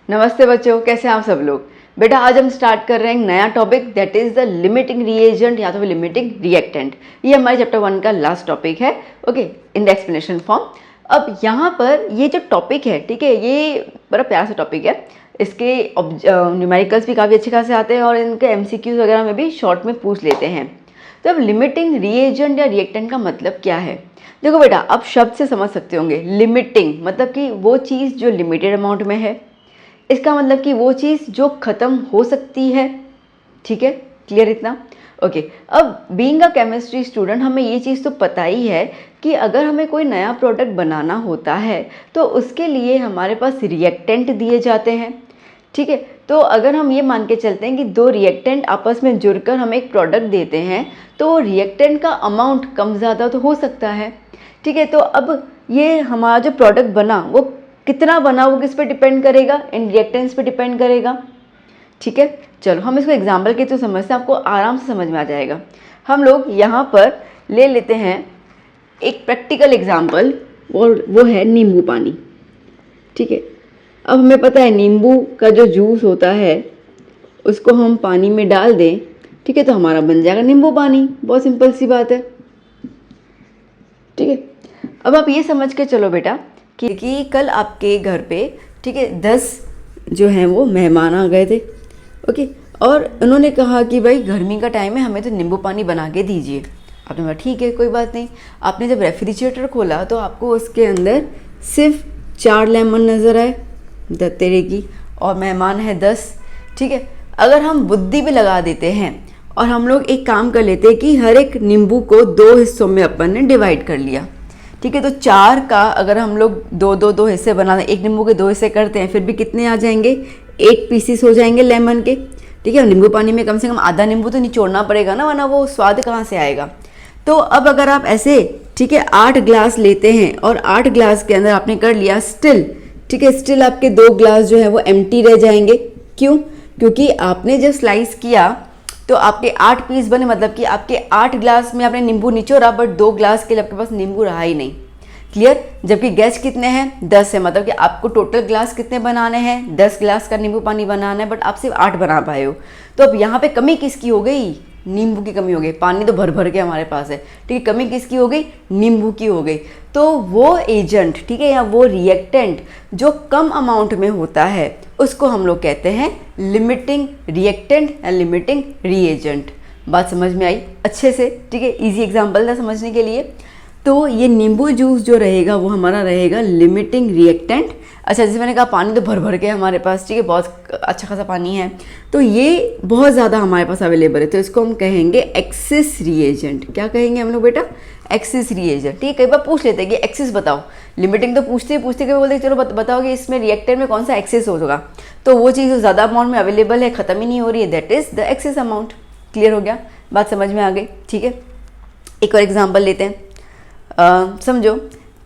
नमस्ते बच्चों, कैसे हैं आप सब लोग। बेटा आज हम स्टार्ट कर रहे हैं एक नया topic that is the limiting reagent या तो लिमिटिंग रिएक्टेंट। ये हमारे चैप्टर 1 का लास्ट टॉपिक है, okay, in the explanation form. अब यहाँ पर ये जो टॉपिक है, ठीक है, ये बड़ा प्यारा सा टॉपिक है। इसके न्यूमेरिकल्स भी काफ़ी अच्छे खासे आते हैं और इनके एमसीक्यूज वगैरह में भी शॉर्ट में पूछ लेते हैं। तो अब लिमिटिंग रिएजेंट या रिएक्टेंट का मतलब क्या है। देखो बेटा, आप शब्द से समझ सकते होंगे। लिमिटिंग मतलब कि वो चीज़ जो लिमिटेड अमाउंट में है, इसका मतलब कि वो चीज़ जो ख़त्म हो सकती है। ठीक है, क्लियर इतना? ओके। अब बीइंग अ केमिस्ट्री स्टूडेंट हमें ये चीज़ तो पता ही है कि अगर हमें कोई नया प्रोडक्ट बनाना होता है तो उसके लिए हमारे पास रिएक्टेंट दिए जाते हैं। ठीक है, तो अगर हम ये मान के चलते हैं कि दो रिएक्टेंट आपस में जुड़कर हमें एक प्रोडक्ट देते हैं तो वो रिएक्टेंट का अमाउंट कम ज़्यादा तो हो सकता है। ठीक है, तो अब ये हमारा जो प्रोडक्ट बना वो कितना बना, वो किस पे डिपेंड करेगा, इन रिएक्टेंट्स पे डिपेंड करेगा। ठीक है, चलो हम इसको एग्जाम्पल के थ्रू समझते हैं, आपको आराम से समझ में आ जाएगा। हम लोग यहाँ पर ले लेते हैं एक प्रैक्टिकल एग्जाम्पल और वो है नींबू पानी। ठीक है, अब हमें पता है नींबू का जो जूस होता है उसको हम पानी में डाल दें, ठीक है, तो हमारा बन जाएगा नींबू पानी। बहुत सिंपल सी बात है। ठीक है, अब आप ये समझ के चलो बेटा कि कल आपके घर पे, ठीक है, 10 जो हैं वो मेहमान आ गए थे। ओके, और उन्होंने कहा कि भाई गर्मी का टाइम है, हमें तो नींबू पानी बना के दीजिए। आपने कहा ठीक है, कोई बात नहीं। आपने जब रेफ्रिजरेटर खोला तो आपको उसके अंदर सिर्फ 4 लेमन नज़र आए तेरे की, और मेहमान है 10। ठीक है, अगर हम बुद्धि भी लगा देते हैं और हम लोग एक काम कर लेते हैं कि हर एक नींबू को 2 हिस्सों में अपन ने डिवाइड कर लिया। ठीक है, तो 4 का अगर हम लोग दो हिस्से बना दें, एक नींबू के 2 हिस्से करते हैं, फिर भी कितने आ जाएंगे, 8 पीसीस हो जाएंगे लेमन के। ठीक है, नींबू पानी में कम से कम आधा नींबू तो निचोड़ना पड़ेगा ना, वरना वो स्वाद कहाँ से आएगा। तो अब अगर आप ऐसे, ठीक है, 8 ग्लास लेते हैं और 8 ग्लास के अंदर आपने कर लिया स्टिल, ठीक है, स्टिल आपके 2 ग्लास जो है वो एम्प्टी रह जाएंगे। क्यों? क्योंकि आपने जब स्लाइस किया तो आपके 8 पीस बने, मतलब कि आपके 8 ग्लास में आपने नींबू निचोड़ा, बट 2 ग्लास के लिए आपके पास नींबू रहा ही नहीं। क्लियर? जबकि गैस कितने हैं, 10 है, मतलब कि आपको टोटल ग्लास कितने बनाने हैं, 10 ग्लास का नींबू पानी बनाना है, बट आप सिर्फ 8 बना पाए हो। तो अब यहाँ पे कमी किसकी हो गई, नींबू की कमी हो गई। पानी तो भर भर के हमारे पास है, ठीक है, कमी किसकी हो गई, नींबू की हो गई। तो वो एजेंट, ठीक है, या वो रिएक्टेंट जो कम अमाउंट में होता है उसको हम लोग कहते हैं लिमिटिंग रिएक्टेंट या लिमिटिंग रिएजेंट। बात समझ में आई अच्छे से? ठीक है, इजी एग्जाम्पल था समझने के लिए। तो ये नींबू जूस जो रहेगा वो हमारा रहेगा लिमिटिंग रिएक्टेंट। अच्छा, जैसे मैंने कहा पानी तो भर भर के हमारे पास, ठीक है, बहुत अच्छा खासा पानी है, तो ये बहुत ज़्यादा हमारे पास अवेलेबल है, तो इसको हम कहेंगे एक्सेस रिएजेंट। क्या कहेंगे हम लोग बेटा, एक्सेस रिएजेंट। ठीक है, कई बार पूछ लेते हैं कि एक्सेस बताओ, लिमिटिंग तो पूछते कई बोलते चलो बताओ कि इसमें रिएक्टेंट में कौन सा एक्सेस होगा। तो वो चीज़ जो ज़्यादा अमाउंट में अवेलेबल है, ख़त्म ही नहीं हो रही है, that is the excess amount. Clear हो गया? बात समझ में आ गई? ठीक है, एक और एग्जाम्पल लेते हैं। समझो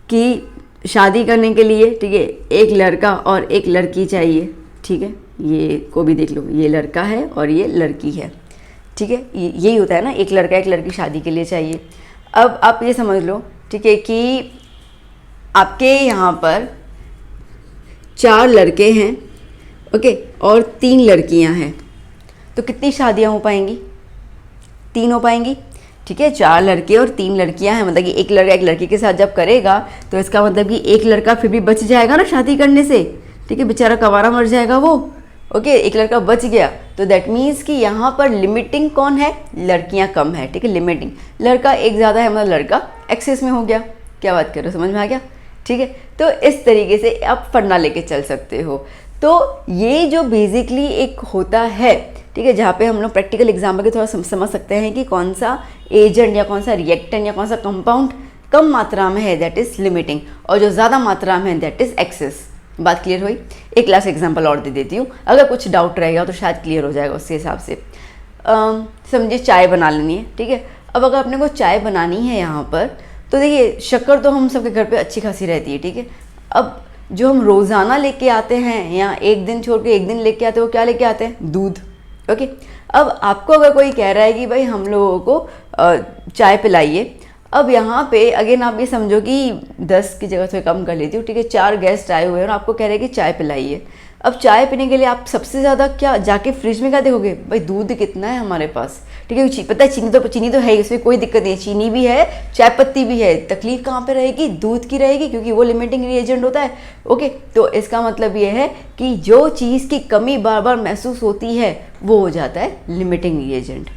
कि शादी करने के लिए, ठीक है, एक लड़का और एक लड़की चाहिए। ठीक है, ये को भी देख लो, ये लड़का है और ये लड़की है। ठीक है, यही होता है ना, एक लड़का एक लड़की शादी के लिए चाहिए। अब आप ये समझ लो, ठीक है, कि आपके यहाँ पर 4 लड़के हैं, ओके, और 3 लड़कियाँ हैं, तो कितनी शादियाँ हो पाएंगी, 3 हो पाएंगी। ठीक है, 4 लड़के और 3 लड़कियां हैं, मतलब कि एक लड़का एक लड़की के साथ जब करेगा तो इसका मतलब कि एक लड़का फिर भी बच जाएगा ना शादी करने से। ठीक है, बेचारा कवारा मर जाएगा वो। ओके, एक लड़का बच गया, तो दैट मीन्स कि यहाँ पर लिमिटिंग कौन है, लड़कियां कम है। ठीक है, लिमिटिंग, लड़का एक ज़्यादा है, मतलब लड़का एक्सेस में हो गया। क्या बात कर रहे हो, समझ में आ गया? ठीक है, तो इस तरीके से आप फंडा लेके चल सकते हो। तो ये जो बेसिकली एक होता है, ठीक है, जहाँ पे हम लोग प्रैक्टिकल एग्जाम्पल के थोड़ा समझ सकते हैं कि कौन सा एजेंट या कौन सा रिएक्टेंट या कौन सा कंपाउंड कम मात्रा में है, दैट इज़ लिमिटिंग, और जो ज़्यादा मात्रा में है दैट इज़ एक्सेस। बात क्लियर हुई? एक लास्ट एग्जांपल और दे देती हूँ, अगर कुछ डाउट रहेगा तो शायद क्लियर हो जाएगा उसके हिसाब से। समझिए चाय बना लेनी है। ठीक है, अब अगर अपने को चाय बनानी है यहाँ पर, तो देखिए शक्कर तो हम सबके घर पे अच्छी खासी रहती है। ठीक है, अब जो हम रोज़ाना लेके आते हैं या एक दिन छोड़ के एक दिन लेके आते हैं, वो क्या लेके आते हैं, दूध। ओके, अब आपको अगर कोई कह रहा है कि भाई हम लोगों को चाय पिलाइए, अब यहाँ पे अगेन आप ये समझो कि 10 की जगह से कम कर लेती हूँ। ठीक है, 4 गेस्ट आए हुए हैं और आपको कह रहे हैं कि चाय पिलाइए, अब चाय पीने के लिए आप सबसे ज़्यादा क्या जाके फ्रिज में क्या देखोगे, भाई दूध कितना है हमारे पास, ठीक है। पता है चीनी तो है ही, उसमें कोई दिक्कत नहीं है, चीनी भी है, चाय पत्ती भी है, तकलीफ कहाँ पे रहेगी, दूध की रहेगी, क्योंकि वो लिमिटिंग रिएजेंट होता है। ओके, तो इसका मतलब ये है कि जो चीज़ की कमी बार बार महसूस होती है वो हो जाता है लिमिटिंग रिएजेंट।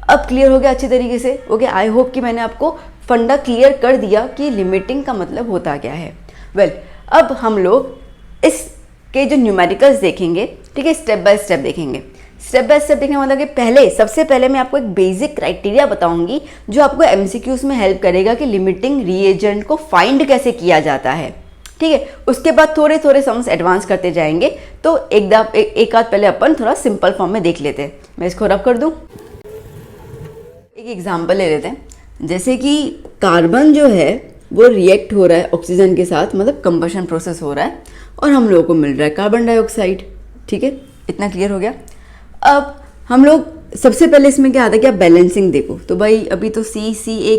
अब क्लियर हो गया अच्छी तरीके से। ओके, आई होप कि मैंने आपको फंडा क्लियर कर दिया कि लिमिटिंग का मतलब होता क्या है। वेल, अब हम लोग इसके जो न्यूमेरिकल्स देखेंगे, ठीक है, स्टेप बाय स्टेप देखेंगे। स्टेप बाय स्टेप देखने मतलब कि सबसे पहले मैं आपको एक बेसिक क्राइटेरिया बताऊंगी जो आपको एमसीक्यूज में हेल्प करेगा कि लिमिटिंग रिएजेंट को फाइंड कैसे किया जाता है, ठीक है। उसके बाद थोड़े थोड़े सम्स एडवांस करते जाएंगे। तो एक आध पहले अपन थोड़ा सिंपल फॉर्म में देख लेते हैं। मैं इसको रब कर दूं, एक एग्जांपल ले लेते हैं। जैसे कि कार्बन जो है वो रिएक्ट हो रहा है ऑक्सीजन के साथ, मतलब कंबशन प्रोसेस हो रहा है, और हम लोगों को मिल रहा है कार्बन डाइऑक्साइड, ठीक है। इतना क्लियर हो गया। अब हम लोग सबसे पहले इसमें क्या आता है कि आप बैलेंसिंग देखो, तो भाई अभी तो C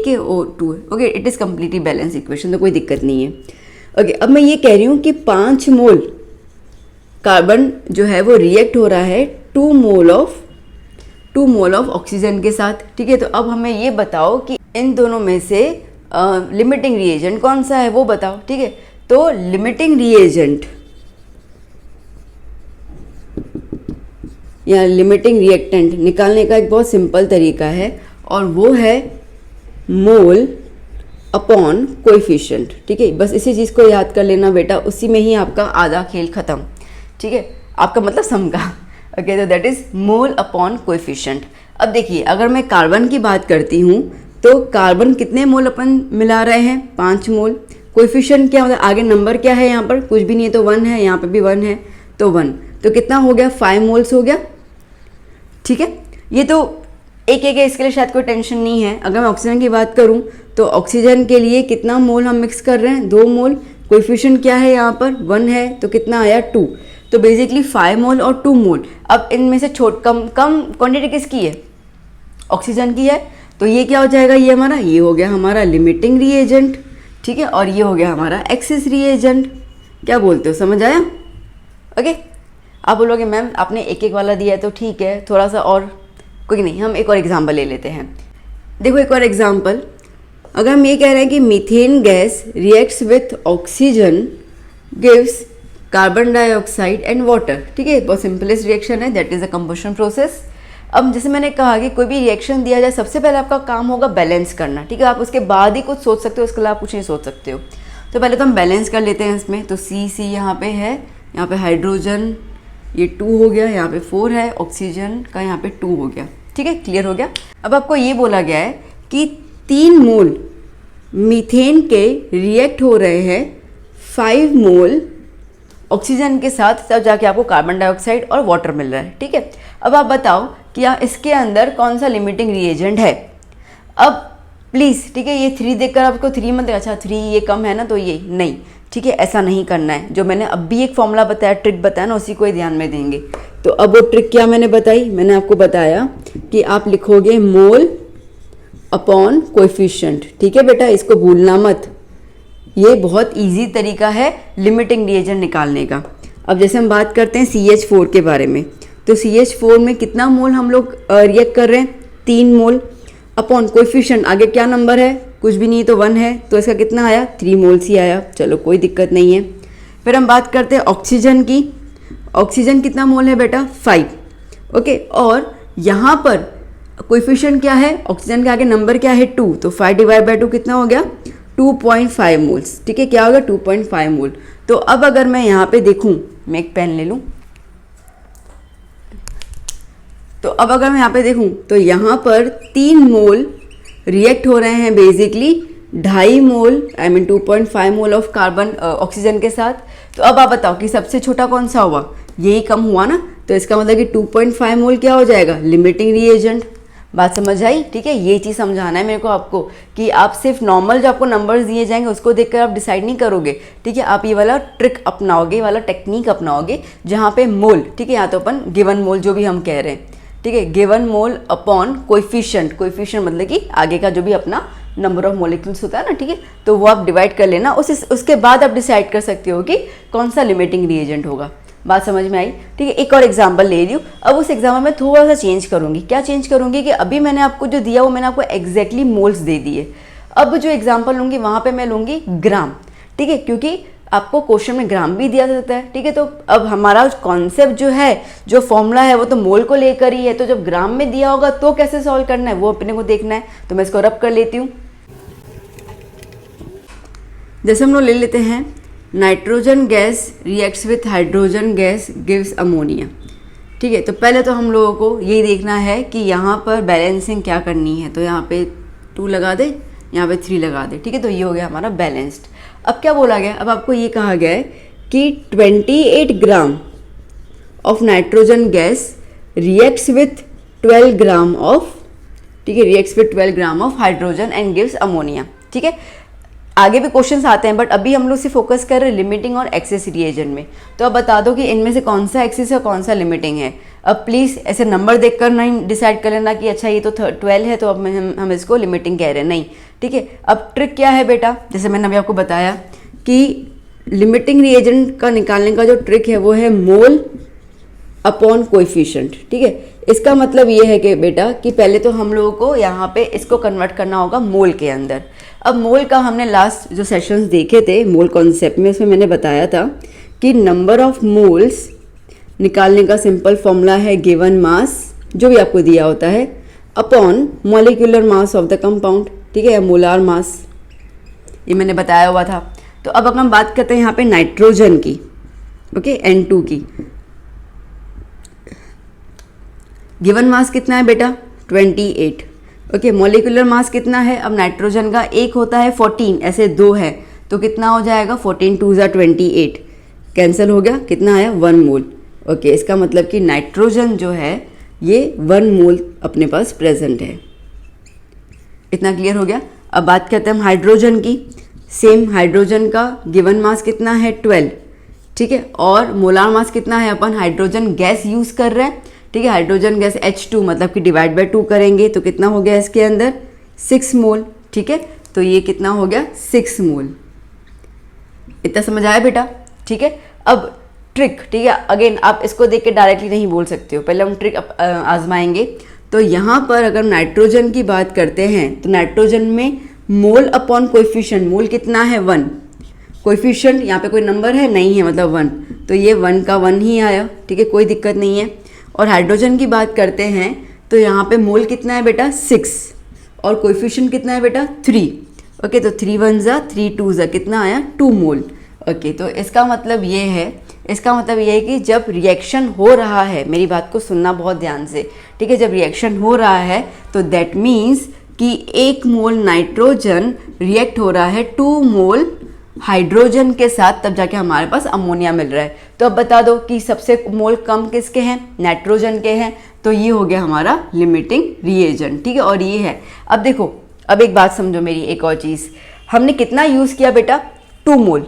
के O2 है। Okay, it is completely balance equation, तो कोई दिक्कत नहीं है। ओके, अब मैं ये कह रही हूँ कि 5 मोल कार्बन जो है वो रिएक्ट हो रहा है 2 मोल ऑफ ऑक्सीजन के साथ, ठीक है। तो अब हमें ये बताओ कि इन दोनों में से लिमिटिंग रिएजेंट कौन सा है वो बताओ, ठीक है। तो लिमिटिंग रिएजेंट या लिमिटिंग रिएक्टेंट निकालने का एक बहुत सिंपल तरीका है, और वो है मोल अपॉन कोएफिशिएंट, ठीक है। बस इसी चीज़ को याद कर लेना बेटा, उसी में ही आपका आधा खेल खत्म, ठीक है, आपका मतलब सम का। ओके, तो that is mole upon coefficient. अब देखिए, अगर मैं कार्बन की बात करती हूँ तो कार्बन कितने मोल अपन मिला रहे हैं, 5 मोल। कोएफिशिएंट क्या मतलब आगे नंबर क्या है, यहाँ पर कुछ भी नहीं है तो 1 है, यहाँ पर भी 1 है तो 1, तो कितना हो गया, 5 मोल्स हो गया, ठीक है। ये तो एक है, इसके लिए शायद कोई टेंशन नहीं है। अगर मैं ऑक्सीजन की बात करूं तो ऑक्सीजन के लिए कितना मोल हम मिक्स कर रहे हैं, 2 मोल। कोएफिशिएंट क्या है यहाँ पर, 1 है, तो कितना आया 2। तो बेसिकली 5 मोल और 2 मोल। अब इनमें से कम क्वांटिटी किसकी है, ऑक्सीजन की है, तो ये क्या हो जाएगा, ये हो गया हमारा लिमिटिंग रिएजेंट, ठीक है, और ये हो गया हमारा एक्सेस रिएजेंट। क्या बोलते हो, समझ आया? ओके, आप बोलोगे मैम आपने एक एक वाला दिया है तो ठीक है, थोड़ा सा और, कोई नहीं, हम एक और एग्जांपल ले लेते हैं। देखो एक और एग्जांपल, अगर हम ये कह रहे हैं कि methane gas reacts with oxygen gives carbon dioxide and water, ठीक है, बहुत सिंपलेस्ट रिएक्शन है, that is a combustion process. अब जैसे मैंने कहा कि कोई भी रिएक्शन दिया जाए, सबसे पहले आपका काम होगा बैलेंस करना, ठीक है। आप उसके बाद ही कुछ सोच सकते हो, उसके अलावा कुछ नहीं सोच सकते हो। तो पहले तो हम बैलेंस कर लेते हैं इसमें। तो C यहाँ पे है, यहाँ पे हाइड्रोजन ये 2 हो गया, यहाँ पे 4 है, ऑक्सीजन का यहाँ पे 2 हो गया, ठीक है, क्लियर हो गया। अब आपको ये बोला गया है कि 3 मोल मीथेन के रिएक्ट हो रहे हैं 5 मोल ऑक्सीजन के साथ, तब जाके आपको कार्बन डाइऑक्साइड और वाटर मिल रहा है, ठीक है। अब आप बताओ कि इसके अंदर कौन सा लिमिटिंग रिएजेंट है। अब प्लीज़, ठीक है, ये 3 देखकर आपको 3 मत, अच्छा 3 ये कम है ना तो ये नहीं, ठीक है, ऐसा नहीं करना है। जो मैंने अभी एक फॉर्मूला बताया, ट्रिक बताया ना, उसी को ही ध्यान में देंगे। तो अब वो ट्रिक क्या मैंने बताई, मैंने आपको बताया कि आप लिखोगे मोल अपॉन कोएफिशिएंट, ठीक है बेटा, इसको भूलना मत। ये बहुत इजी तरीका है लिमिटिंग रिएजेंट निकालने का। अब जैसे हम बात करते हैं CH4 के बारे में, तो CH4 में कितना मोल हम लोग रिएक्ट कर रहे हैं, 3 मोल अपॉन कोएफिशिएंट, आगे क्या नंबर है, कुछ भी नहीं तो 1 है, तो इसका कितना आया, 3 मोल्स ही आया, चलो कोई दिक्कत नहीं है। फिर हम बात करते हैं ऑक्सीजन की। ऑक्सीजन कितना मोल है बेटा, 5, ओके, और यहाँ पर कोएफिशिएंट क्या है, ऑक्सीजन के आगे नंबर क्या है, 2, तो 5 डिवाइड बाई 2 कितना हो गया, 2.5 मोल्स, ठीक है, क्या होगा 2.5 मोल। तो अब अगर मैं यहाँ पे देखूँ, मैं एक पेन ले लूँ, तो अब अगर मैं यहाँ पे देखूँ तो यहाँ पर 3 मोल रिएक्ट हो रहे हैं basically 2.5 mole, I mean 2.5 mole of carbon oxygen के साथ। तो अब आप बताओ कि सबसे छोटा कौन सा हुआ, यही कम हुआ ना, तो इसका मतलब कि 2.5 मोल क्या हो जाएगा, लिमिटिंग रिएजेंट। बात समझ आई, ठीक है। ये चीज़ समझाना है मेरे को आपको कि आप सिर्फ नॉर्मल जो आपको नंबर्स दिए जाएंगे उसको देखकर आप डिसाइड नहीं करोगे, ठीक है। आप ये वाला ट्रिक अपनाओगे, ये वाला टेक्निक अपनाओगे जहाँ पे मोल, ठीक है, या तो अपन गिवन मोल जो भी हम कह रहे हैं, ठीक है, given mole upon coefficient, coefficient मतलब कि आगे का जो भी अपना नंबर ऑफ मॉलिक्यूल्स होता है ना, ठीक है, तो वो आप डिवाइड कर लेना, उसके बाद आप डिसाइड कर सकते हो कि कौन सा लिमिटिंग रिएजेंट होगा। बात समझ में आई? ठीक है, एक और एग्जांपल ले रही हूँ। अब उस एग्जाम्पल में थोड़ा सा चेंज करूँगी। क्या चेंज करूँगी कि अभी मैंने आपको जो दिया वो मैंने आपको एग्जैक्टली मोल्स दे दिए। अब जो एग्जाम्पल लूँगी वहाँ पे मैं लूँगी ग्राम। ठीक है, क्योंकि आपको क्वेश्चन में ग्राम भी दिया सकता है। ठीक है, तो अब हमारा कॉन्सेप्ट जो है, जो फॉर्मूला है वो तो मोल को लेकर ही है, तो जब ग्राम में दिया होगा तो कैसे सॉल्व करना है वो अपने को देखना है। तो मैं इसको रब कर लेती हूँ। जैसे हम लोग ले लेते हैं nitrogen gas reacts with hydrogen gas gives ammonia. ठीक है, तो पहले तो हम लोगों को यही देखना है कि यहाँ पर बैलेंसिंग क्या करनी है। तो यहाँ पे 2 लगा दे, यहाँ पे 3 लगा दे। ठीक है, तो ये हो गया हमारा बैलेंस्ड। अब क्या बोला गया, अब आपको ये कहा गया है कि 28 gram of nitrogen gas reacts with 12 gram of, ठीक है, reacts with 12 gram of hydrogen and gives ammonia. ठीक है, आगे भी क्वेश्चंस आते हैं, बट अभी हम लोग सिर्फ फोकस कर रहे हैं लिमिटिंग और एक्सेस रिएजेंट में। तो अब बता दो कि इनमें से कौन सा एक्सेस है और कौन सा लिमिटिंग है। अब प्लीज़ ऐसे नंबर देखकर नहीं डिसाइड कर लेना कि अच्छा ये तो 12 है तो अब हम इसको लिमिटिंग कह रहे हैं, नहीं। ठीक है, अब ट्रिक क्या है बेटा, जैसे मैंने अभी आपको बताया कि लिमिटिंग रिएजेंट का निकालने का जो ट्रिक है वो है मोल अपॉन कोएफिशिएंट। ठीक है, इसका मतलब ये है कि बेटा कि पहले तो हम लोगों को यहाँ पे इसको कन्वर्ट करना होगा मोल के अंदर। अब मोल का हमने लास्ट जो सेशंस देखे थे मोल कॉन्सेप्ट में, उसमें मैंने बताया था कि नंबर ऑफ मोल्स निकालने का सिंपल फॉर्मूला है गिवन मास, जो भी आपको दिया होता है, upon molecular mass of the compound. ठीक है, या मोलार मास, ये मैंने बताया हुआ था। तो अब अगर हम बात करते हैं यहाँ पे नाइट्रोजन की, ओके, N2 की, गिवन मास कितना है बेटा 28। ओके, मॉलिक्यूलर मास कितना है, अब नाइट्रोजन का एक होता है 14, ऐसे 2 है तो कितना हो जाएगा 14 2 ज़ा 28, कैंसिल हो गया, कितना आया 1 मोल। ओके, इसका मतलब कि नाइट्रोजन जो है ये 1 मोल अपने पास प्रेजेंट है। इतना क्लियर हो गया। अब बात करते हैं हम हाइड्रोजन की। सेम हाइड्रोजन का गिवन मास कितना है 12। ठीक है, और मोलार मास कितना है, अपन हाइड्रोजन गैस यूज़ कर रहे हैं। ठीक है, हाइड्रोजन गैस H2 मतलब कि डिवाइड बाय 2 करेंगे तो कितना हो गया इसके अंदर 6 मोल। ठीक है, तो ये कितना हो गया 6 मोल। इतना समझ आया बेटा? ठीक है, अब ट्रिक, ठीक है, अगेन आप इसको देख के डायरेक्टली नहीं बोल सकते हो, पहले हम ट्रिक आजमाएंगे। तो यहाँ पर अगर नाइट्रोजन की बात करते हैं तो नाइट्रोजन में मोल अपॉन कोएफिशिएंट, मोल कितना है 1, कोएफिशिएंट यहाँ पे कोई नंबर है नहीं है मतलब 1, तो ये 1 का 1 ही आया। ठीक है, कोई दिक्कत नहीं है। और हाइड्रोजन की बात करते हैं तो यहाँ पे मोल कितना है बेटा 6 और कोएफिशिएंट कितना है बेटा 3। ओके, तो 3 1 ज़ा 3 2 ज़ा कितना आया 2 मोल। ओके, तो इसका मतलब ये है, इसका मतलब ये है कि जब रिएक्शन हो रहा है, मेरी बात को सुनना बहुत ध्यान से, ठीक है, जब रिएक्शन हो रहा है तो दैट मीन्स कि 1 मोल नाइट्रोजन रिएक्ट हो रहा है 2 मोल हाइड्रोजन के साथ, तब जाके हमारे पास अमोनिया मिल रहा है। तो अब बता दो कि सबसे मोल कम किसके हैं, नाइट्रोजन के हैं, तो ये हो गया हमारा लिमिटिंग रिएजेंट। ठीक है, और ये है। अब देखो, अब एक बात समझो मेरी, एक और चीज़, हमने कितना यूज़ किया बेटा 2 मोल।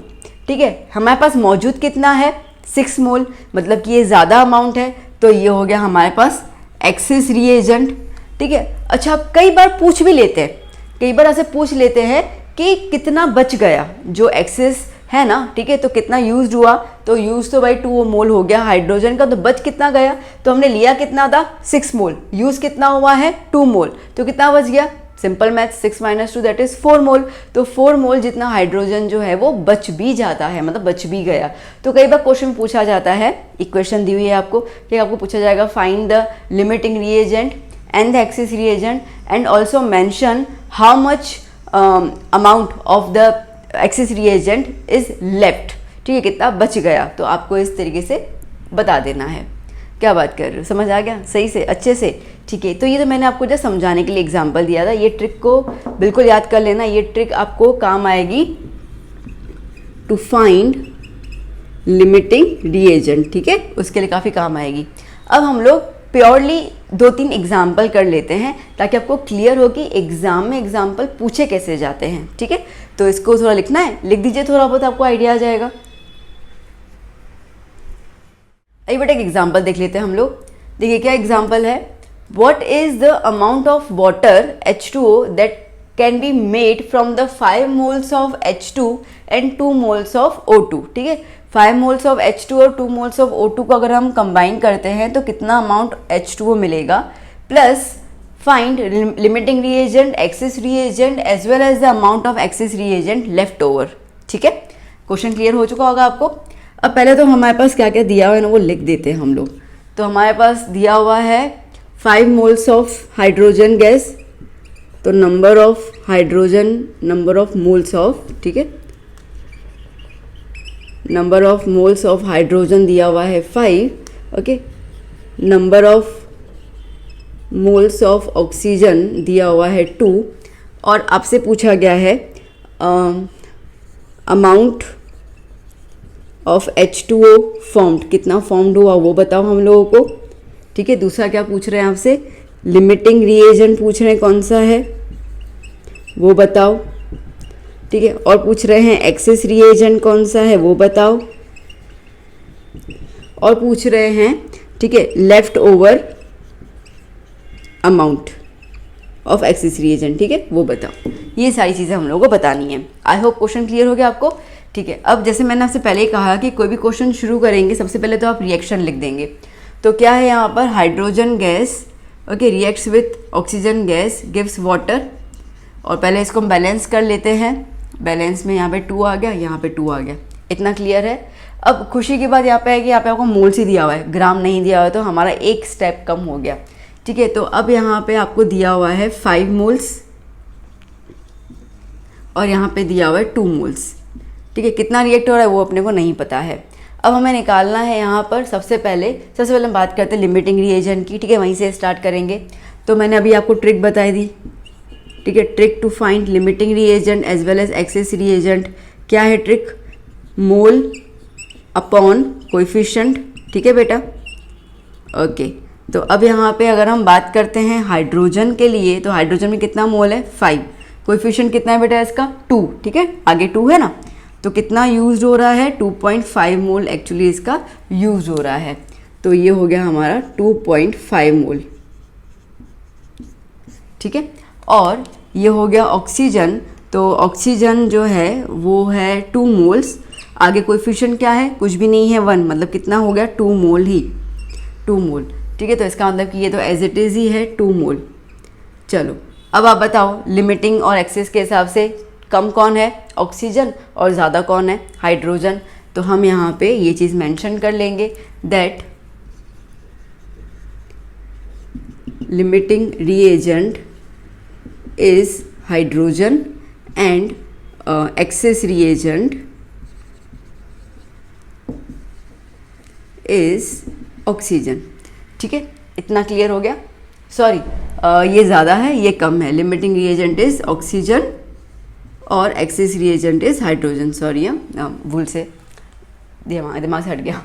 ठीक है, हमारे पास मौजूद कितना है 6 मोल, मतलब कि ये ज़्यादा अमाउंट है, तो ये हो गया हमारे पास एक्सेस रिएजेंट। ठीक है, अच्छा कई बार पूछ भी लेते हैं, कई बार ऐसे पूछ लेते हैं कि कितना बच गया जो एक्सेस है ना। ठीक है, तो कितना यूज्ड हुआ, तो यूज तो भाई 2 मोल हो गया हाइड्रोजन का, तो बच कितना गया, तो हमने लिया कितना था 6 मोल, यूज कितना हुआ है 2 मोल, तो कितना बच गया, सिंपल मैथ 6 - 2 दैट इज 4 मोल। तो 4 मोल जितना हाइड्रोजन जो है वो बच भी जाता है, मतलब बच भी गया। तो कई बार क्वेश्चन पूछा जाता है, इक्वेशन दी हुई है आपको, कि आपको पूछा जाएगा find the limiting reagent and the access reagent and also mention how much amount of the access reagent is left. ठीक है, कितना बच गया, तो आपको इस तरीके से बता देना है। क्या बात कर रहे हो, समझ आ गया सही से अच्छे से? ठीक है, तो ये तो मैंने आपको जस्ट समझाने के लिए एग्जांपल दिया था। ये ट्रिक को बिल्कुल याद कर लेना, ये ट्रिक आपको काम आएगी टू फाइंड लिमिटिंग रिएजेंट। ठीक है, उसके लिए काफ़ी काम आएगी। अब हम लोग प्योरली 2-3 एग्जाम्पल कर लेते हैं ताकि आपको क्लियर हो कि एग्जाम में एग्जाम्पल पूछे कैसे जाते हैं। ठीक है, तो इसको थोड़ा लिखना है, लिख दीजिए, थोड़ा बहुत आपको आइडिया आ जाएगा। अभी बेटा एक एग्जाम्पल देख लेते हैं हम लोग। देखिए क्या एग्जाम्पल है, what is the amount of water H2O that can be made from the 5 moles of H2 and 2 moles of O2। ठीक है, 5 मोल्स ऑफ H2 और 2 मोल्स ऑफ O2 को अगर हम कंबाइन करते हैं तो कितना अमाउंट H2O मिलेगा, plus find limiting reagent, excess reagent as well as the amount of excess reagent left over. ठीक है, क्वेश्चन क्लियर हो चुका होगा आपको। अब पहले तो हमारे पास क्या क्या दिया हुआ है ना वो लिख देते हैं हम लोग। तो हमारे पास दिया हुआ है 5 मोल्स ऑफ हाइड्रोजन गैस, तो number of hydrogen, number of moles of, ठीक है, number of moles of hydrogen दिया हुआ है 5, okay. Number of moles of oxygen दिया हुआ है 2, और आपसे पूछा गया है अमाउंट ऑफ H2O फॉर्म्ड, कितना फॉर्म्ड हुआ वो बताओ हम लोगों को। ठीक है, दूसरा क्या पूछ रहे हैं आपसे, लिमिटिंग रिएजेंट पूछ रहे हैं कौन सा है वो बताओ। ठीक है, और पूछ रहे हैं एक्सेस रिएजेंट कौन सा है वो बताओ, और पूछ रहे हैं, ठीक है, left over amount of excess reagent, ठीक है, वो बताओ। ये सारी चीज़ें हम लोगों को बतानी है। आई होप क्वेश्चन क्लियर हो गया आपको। ठीक है, अब जैसे मैंने आपसे पहले ही कहा कि कोई भी क्वेश्चन शुरू करेंगे सबसे पहले तो आप रिएक्शन लिख देंगे। तो क्या है यहाँ पर, hydrogen gas, okay, reacts with oxygen gas gives water, और पहले इसको हम बैलेंस कर लेते हैं। बैलेंस में यहाँ पे 2 आ गया, यहाँ पे 2 आ गया, इतना क्लियर है। अब खुशी की बात यहाँ पे है कि यहाँ पे आपको मोल्स ही दिया हुआ है, ग्राम नहीं दिया हुआ है, तो हमारा एक स्टेप कम हो गया। ठीक है, तो अब यहाँ पे आपको दिया हुआ है 5 मोल्स और यहाँ पे दिया हुआ है 2 मोल्स। ठीक है, कितना रिएक्ट हो रहा है वो अपने को नहीं पता है। अब हमें निकालना है यहाँ पर सबसे पहले हम बात करते हैं लिमिटिंग रिएजेंट की। ठीक है, वहीं से स्टार्ट करेंगे। तो मैंने अभी आपको ट्रिक बताई दी। ठीक है, trick to find limiting reagent as well as excess reagent. क्या है ट्रिक, मोल अपॉन कोएफिशिएंट। ठीक है बेटा, ओके। तो अब यहाँ पे अगर हम बात करते हैं हाइड्रोजन के लिए, तो हाइड्रोजन में कितना मोल है, 5। कोएफिशिएंट कितना है बेटा इसका, 2। ठीक है, आगे 2 है ना, तो कितना यूज हो रहा है, 2.5 मोल एक्चुअली इसका यूज हो रहा है। तो ये हो गया हमारा 2.5 मोल। ठीक है, और ये हो गया ऑक्सीजन। तो ऑक्सीजन जो है वो है 2 मोल्स। आगे कोएफिशिएंट क्या है, कुछ भी नहीं है, 1, मतलब कितना हो गया, 2 मोल ही, 2 मोल। ठीक है, तो इसका मतलब कि ये तो एज इट इज़ ही है 2 मोल। चलो अब आप बताओ, लिमिटिंग और एक्सेस के हिसाब से कम कौन है, ऑक्सीजन, और ज़्यादा कौन है, हाइड्रोजन। तो हम यहाँ पे ये चीज़ मेंशन कर लेंगे that limiting reagent is hydrogen and access reagent is oxygen. ठीक है, इतना क्लियर हो गया। सॉरी, ये ज़्यादा है, ये कम है। लिमिटिंग रिएजेंट इज ऑक्सीजन और access reagent is hydrogen. Sorry, भूल से दिमाग से हट गया।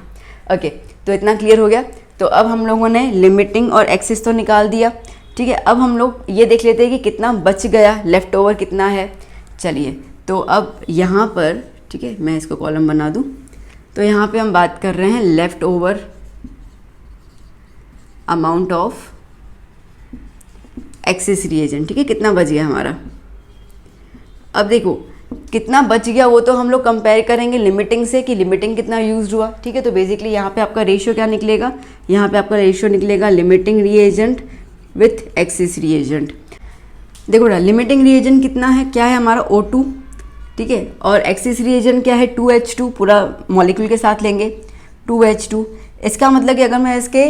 ओके, तो इतना क्लियर हो गया। तो अब हम लोगों ने लिमिटिंग और एक्सेस तो निकाल दिया। ठीक है, अब हम लोग ये देख लेते हैं कि कितना बच गया, लेफ्ट ओवर कितना है। चलिए, तो अब यहाँ पर, ठीक है, मैं इसको कॉलम बना दूँ। तो यहाँ पे हम बात कर रहे हैं left over amount of excess reagent. ठीक है, कितना बच गया हमारा। अब देखो कितना बच गया वो तो हम लोग कंपेयर करेंगे लिमिटिंग से कि लिमिटिंग कितना यूज हुआ। ठीक है, तो बेसिकली यहाँ पे आपका रेशियो क्या निकलेगा, यहाँ पे आपका रेशियो निकलेगा limiting reagent with access reagent. देखो ना, लिमिटिंग रिएजेंट कितना है, क्या है हमारा O2। ठीक है, और एक्सेस रिएजेंट क्या है, 2H2, पूरा मॉलिक्यूल के साथ लेंगे 2H2। इसका मतलब कि अगर मैं इसके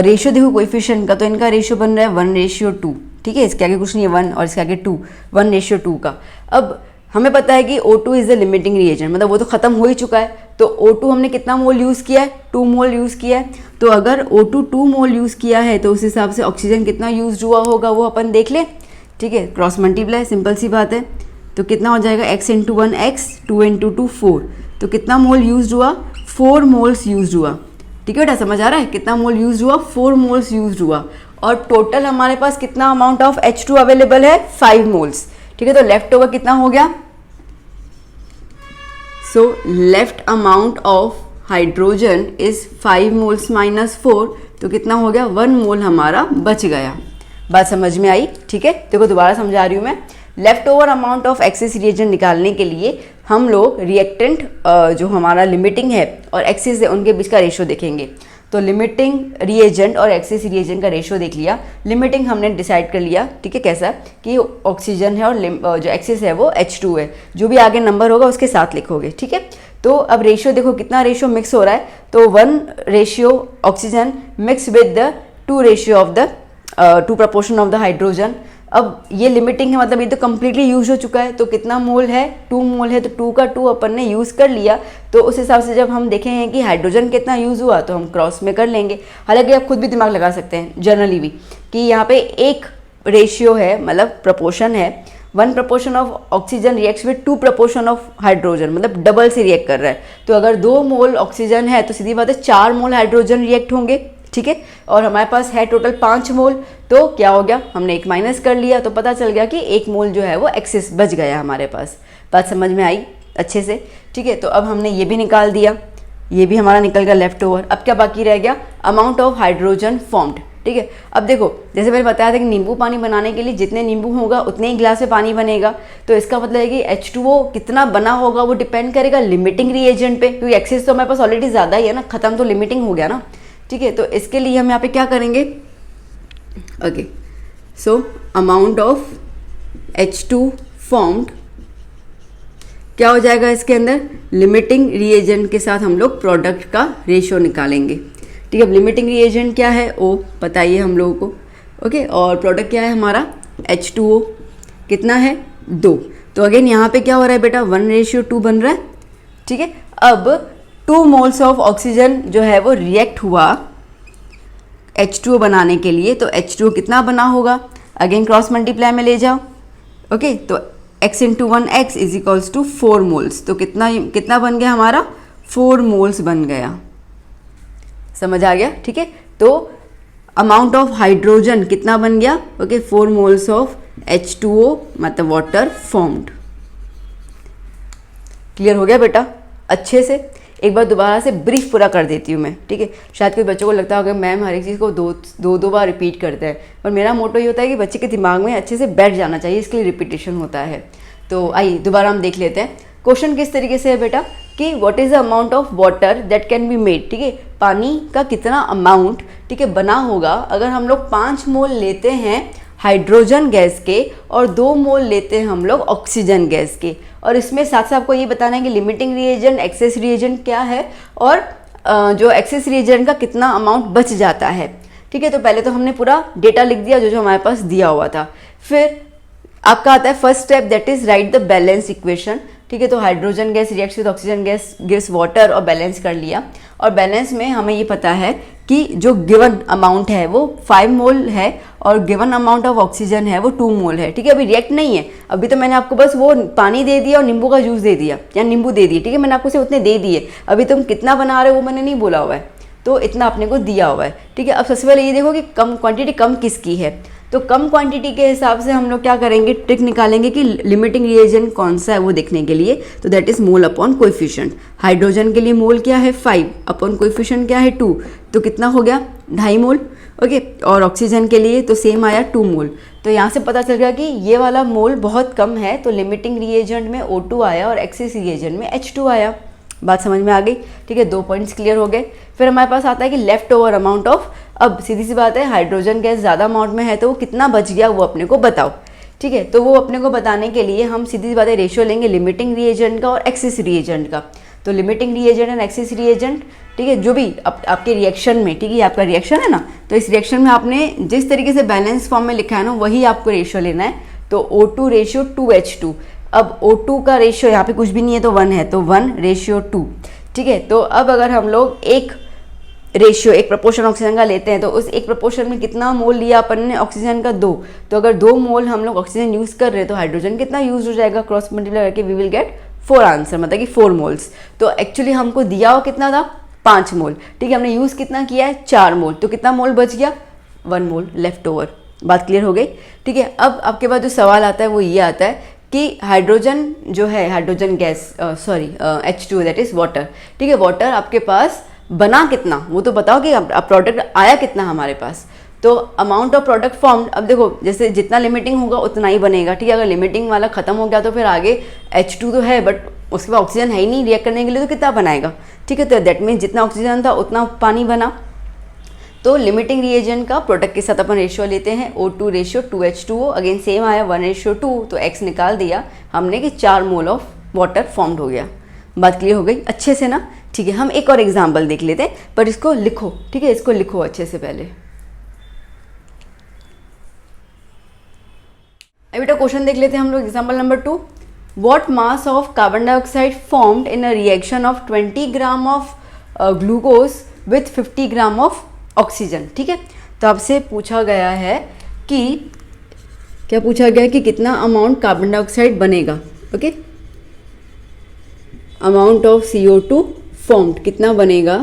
रेशियो देखूँ कोएफिशिएंट का, तो इनका रेशियो बन रहा है 1:2। ठीक है, इसके आगे कुछ नहीं है, 1 और इसके आगे 2, 1:2 का। अब हमें पता है कि O2 is the limiting reagent, मतलब वो तो खत्म हो ही चुका है। तो O2 हमने कितना मोल यूज़ किया है, 2 मोल यूज़ किया है। तो अगर O2 2 मोल यूज़ किया है तो उस हिसाब से ऑक्सीजन कितना यूज हुआ होगा वो अपन देख लें। ठीक है, क्रॉस मल्टीप्लाई, सिंपल सी बात है। तो कितना हो जाएगा, x × 1 x, 2 × 2 4। तो कितना मोल यूज हुआ, 4 मोल्स यूज हुआ। ठीक है बेटा, समझ आ रहा है, कितना मोल यूज हुआ, 4 मोल्स यूज हुआ। और टोटल हमारे पास कितना अमाउंट ऑफ H2 अवेलेबल है, 5 मोल्स। ठीक है, तो लेफ्ट ओवर कितना हो गया, so left amount of hydrogen is 5 moles minus 4। तो कितना हो गया, 1 मोल हमारा बच गया। बात समझ में आई। ठीक है, देखो दोबारा समझा रही हूँ मैं। Left over amount of excess reagent निकालने के लिए हम लोग रिएक्टेंट जो हमारा लिमिटिंग है और एक्सिस है उनके बीच का रेशो देखेंगे। तो लिमिटिंग रिएजेंट और एक्सिस रिएजेंट का रेशो देख लिया। लिमिटिंग हमने डिसाइड कर लिया, ठीक है, कैसा कि ऑक्सीजन है और जो एक्सिस है वो H2 है। जो भी आगे नंबर होगा उसके साथ लिखोगे, ठीक है। तो अब रेशियो देखो कितना रेशियो मिक्स हो रहा है, तो 1 ratio oxygen mix with the 2 ratio of the 2 proportion of the hydrogen. अब ये लिमिटिंग है, मतलब ये तो कम्प्लीटली यूज हो चुका है। तो कितना मोल है, 2 मोल है, तो 2 का 2 अपन ने यूज़ कर लिया। तो उस हिसाब से जब हम देखेंगे कि हाइड्रोजन कितना यूज़ हुआ तो हम क्रॉस में कर लेंगे। हालांकि आप खुद भी दिमाग लगा सकते हैं जनरली भी कि यहाँ पे एक रेशियो है, मतलब प्रपोर्शन है, 1 proportion of oxygen reacts with 2 proportion of hydrogen, मतलब डबल से रिएक्ट कर रहा है। तो अगर 2 मोल ऑक्सीजन है तो सीधी बात है 4 मोल हाइड्रोजन रिएक्ट होंगे, ठीक है। और हमारे पास है टोटल 5 मोल, तो क्या हो गया, हमने एक माइनस कर लिया तो पता चल गया कि 1 मोल जो है वो एक्सेस बच गया हमारे पास। बात समझ में आई अच्छे से, ठीक है। तो अब हमने ये भी निकाल दिया, ये भी हमारा निकल गया लेफ्ट ओवर। अब क्या बाकी रह गया, अमाउंट ऑफ हाइड्रोजन फॉर्म्ड, ठीक है। अब देखो जैसे मैंने बताया था कि नींबू पानी बनाने के लिए जितने नींबू होगा उतने ही गिलास में पानी बनेगा। तो इसका मतलब है कि H2O कितना बना होगा वो डिपेंड करेगा लिमिटिंग रिएजेंट पे, क्योंकि एक्सेस तो हमारे पास ऑलरेडी ज़्यादा ही है ना, खत्म तो लिमिटिंग हो गया ना, ठीक है। तो इसके लिए हम यहाँ पे क्या करेंगे, okay, so amount of H2 formed क्या हो जाएगा इसके अंदर, लिमिटिंग रिएजेंट के साथ हम लोग प्रोडक्ट का रेशियो निकालेंगे, ठीक है। अब लिमिटिंग रिएजेंट क्या है, O बताइए हम लोगों को, ओके। और प्रोडक्ट क्या है हमारा H2O, कितना है 2। तो अगेन यहाँ पे क्या हो रहा है बेटा, 1:2 बन रहा है, ठीक है। अब 2 मोल्स ऑफ ऑक्सीजन जो है वो रिएक्ट हुआ H2O बनाने के लिए। तो H2O कितना बना होगा, अगेन क्रॉस मल्टीप्लाई में ले जाओ, ओके। तो x into 1x is equals to 4 moles. तो कितना बन गया हमारा, 4 मोल्स बन गया, समझ आ गया, ठीक है। तो अमाउंट ऑफ हाइड्रोजन कितना बन गया, ओके, 4 मोल्स ऑफ H2O मतलब वाटर फॉर्म्ड। क्लियर हो गया बेटा अच्छे से। एक बार दोबारा से ब्रीफ पूरा कर देती हूँ मैं, ठीक है। शायद कोई बच्चों को लगता होगा मैम हर एक चीज़ को दो बार रिपीट करते हैं, पर मेरा मोटो ये होता है कि बच्चे के दिमाग में अच्छे से बैठ जाना चाहिए, इसके लिए रिपीटेशन होता है। तो आइए दोबारा हम देख लेते हैं। क्वेश्चन किस तरीके से है बेटा कि what is the amount of water that can be made, ठीक है, पानी का कितना अमाउंट, ठीक है, बना होगा अगर हम लोग 5 मोल लेते हैं हाइड्रोजन गैस के और 2 मोल लेते हैं हम लोग ऑक्सीजन गैस के। और इसमें साथ साथ आपको ये बताना है कि लिमिटिंग रिएजेंट, एक्सेस रिएजेंट क्या है और जो एक्सेस रिएजेंट का कितना अमाउंट बच जाता है, ठीक है। तो पहले तो हमने पूरा डेटा लिख दिया जो हमारे पास दिया हुआ था। फिर आपका आता है first step, that is right the balance equation, ठीक है। तो hydrogen gas reacts with oxygen gas gives water और बैलेंस कर लिया। और बैलेंस में हमें ये पता है कि जो गिवन अमाउंट है वो 5 मोल है और गिवन अमाउंट ऑफ ऑक्सीजन है वो 2 मोल है, ठीक है। अभी रिएक्ट नहीं है, अभी तो मैंने आपको बस वो पानी दे दिया और नींबू का जूस दे दिया या नींबू दे दिए, ठीक है। मैंने आपको सिर्फ उतने दे दिए, अभी तुम कितना बना रहे हो वो मैंने नहीं बोला हुआ है, तो इतना अपने को दिया हुआ है, ठीक है। अब सबसे पहले ये देखो कि कम क्वांटिटी कम किसकी है। तो कम क्वांटिटी के हिसाब से हम लोग क्या करेंगे, ट्रिक निकालेंगे कि लिमिटिंग रिएजेंट कौन सा है वो देखने के लिए। तो that is mole upon coefficient. Hydrogen के लिए मोल क्या है 5 अपॉन कोएफिशिएंट क्या है 2, तो कितना हो गया 2.5 मोल, ओके। और ऑक्सीजन के लिए तो सेम आया 2 मोल। तो यहाँ से पता चल गया कि ये वाला मोल बहुत कम है, तो लिमिटिंग रिएजेंट में O2 आया और एक्सेस रिएजेंट में H2 आया। बात समझ में आ गई, ठीक है। 2 पॉइंट्स क्लियर हो गए। फिर हमारे पास आता है कि लेफ्ट ओवर अमाउंट ऑफ, अब सीधी सी बात है हाइड्रोजन गैस ज़्यादा अमाउंट में है तो वो कितना बच गया वो अपने को बताओ, ठीक है। तो वो अपने को बताने के लिए हम सीधी सी बात है रेशियो लेंगे लिमिटिंग रिएजेंट का और एक्सेस रिएजेंट का। तो limiting reagent and access reagent, ठीक है, जो भी आपके रिएक्शन में, ठीक है, आपका रिएक्शन है ना, तो इस रिएक्शन में आपने जिस तरीके से बैलेंस फॉर्म में लिखा है ना वही आपको रेशियो लेना है। तो O2 रेशियो 2H2। अब O2 का रेशियो यहाँ पे कुछ भी नहीं है तो 1 है, तो 1:2, ठीक है। तो अब अगर हम लोग एक रेशियो एक प्रपोर्शन ऑक्सीजन का लेते हैं तो उस एक प्रपोर्शन में कितना मोल लिया अपन ने ऑक्सीजन का 2, तो अगर 2 मोल हम लोग ऑक्सीजन यूज़ कर रहे हैं तो हाइड्रोजन कितना यूज हो जाएगा, क्रॉस मल्टीप्लाई करके वी विल गेट 4 आंसर, मतलब कि 4 मोल्स। तो एक्चुअली हमको दिया हो कितना था 5 मोल, ठीक है, हमने यूज़ कितना किया है 4 मोल, तो कितना मोल बच गया 1 मोल लेफ्ट ओवर। बात क्लियर हो गई, ठीक है। अब आपके पास जो सवाल आता है वो ये आता है कि हाइड्रोजन जो है, hydrogen gas H2 that is water, ठीक है, वाटर आपके पास बना कितना वो तो बताओ कि प्रोडक्ट आया कितना हमारे पास। तो अमाउंट ऑफ प्रोडक्ट फॉर्म्ड, अब देखो जैसे जितना लिमिटिंग होगा उतना ही बनेगा, ठीक है। अगर लिमिटिंग वाला खत्म हो गया तो फिर आगे H2 तो है बट उसके बाद ऑक्सीजन है ही नहीं रिएक्ट करने के लिए, तो कितना बनाएगा, ठीक है। तो दैट मीन्स जितना ऑक्सीजन था उतना पानी बना। तो लिमिटिंग रिएजेंट का प्रोडक्ट के साथ अपन रेशियो लेते हैं O2 ratio 2H2O, again same आया 1:2, तो X निकाल दिया हमने कि 4 मोल ऑफ वाटर फॉर्म्ड हो गया। बात क्लियर हो गई अच्छे से ना, ठीक है। हम एक और एग्जाम्पल देख लेते हैं, पर इसको लिखो, ठीक है, इसको लिखो अच्छे से पहले। अब बेटा क्वेश्चन देख लेते हैं हम लोग, example number 2। What mass of carbon dioxide formed in a reaction of 20 gram of glucose with 50 gram of oxygen, ठीक है। तो आपसे पूछा गया है कि क्या पूछा गया है कि कितना अमाउंट कार्बन डाइऑक्साइड बनेगा, okay. Amount of CO2 formed कितना बनेगा,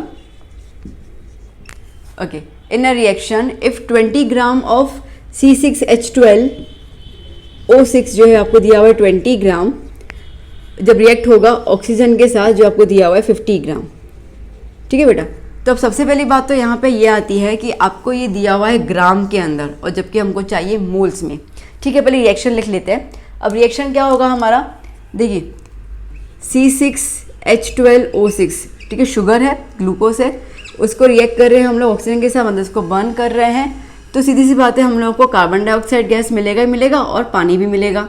okay, in a reaction if 20 gram of C6H12O6 जो है आपको दिया हुआ है 20 ग्राम, जब रिएक्ट होगा ऑक्सीजन के साथ जो आपको दिया हुआ है 50 ग्राम, ठीक है बेटा। तो अब सबसे पहली बात तो यहाँ पे ये आती है कि आपको ये दिया हुआ है ग्राम के अंदर और जबकि हमको चाहिए मोल्स में, ठीक है। पहले रिएक्शन लिख लेते हैं। अब रिएक्शन क्या होगा हमारा, देखिए C6H12O6, ठीक है, शुगर है, ग्लूकोज है, उसको रिएक्ट कर रहे हैं हम लोग ऑक्सीजन के साथ, मतलब उसको बर्न कर रहे हैं। तो सीधी सी बात है हम लोगों को कार्बन डाइऑक्साइड गैस मिलेगा ही मिलेगा और पानी भी मिलेगा,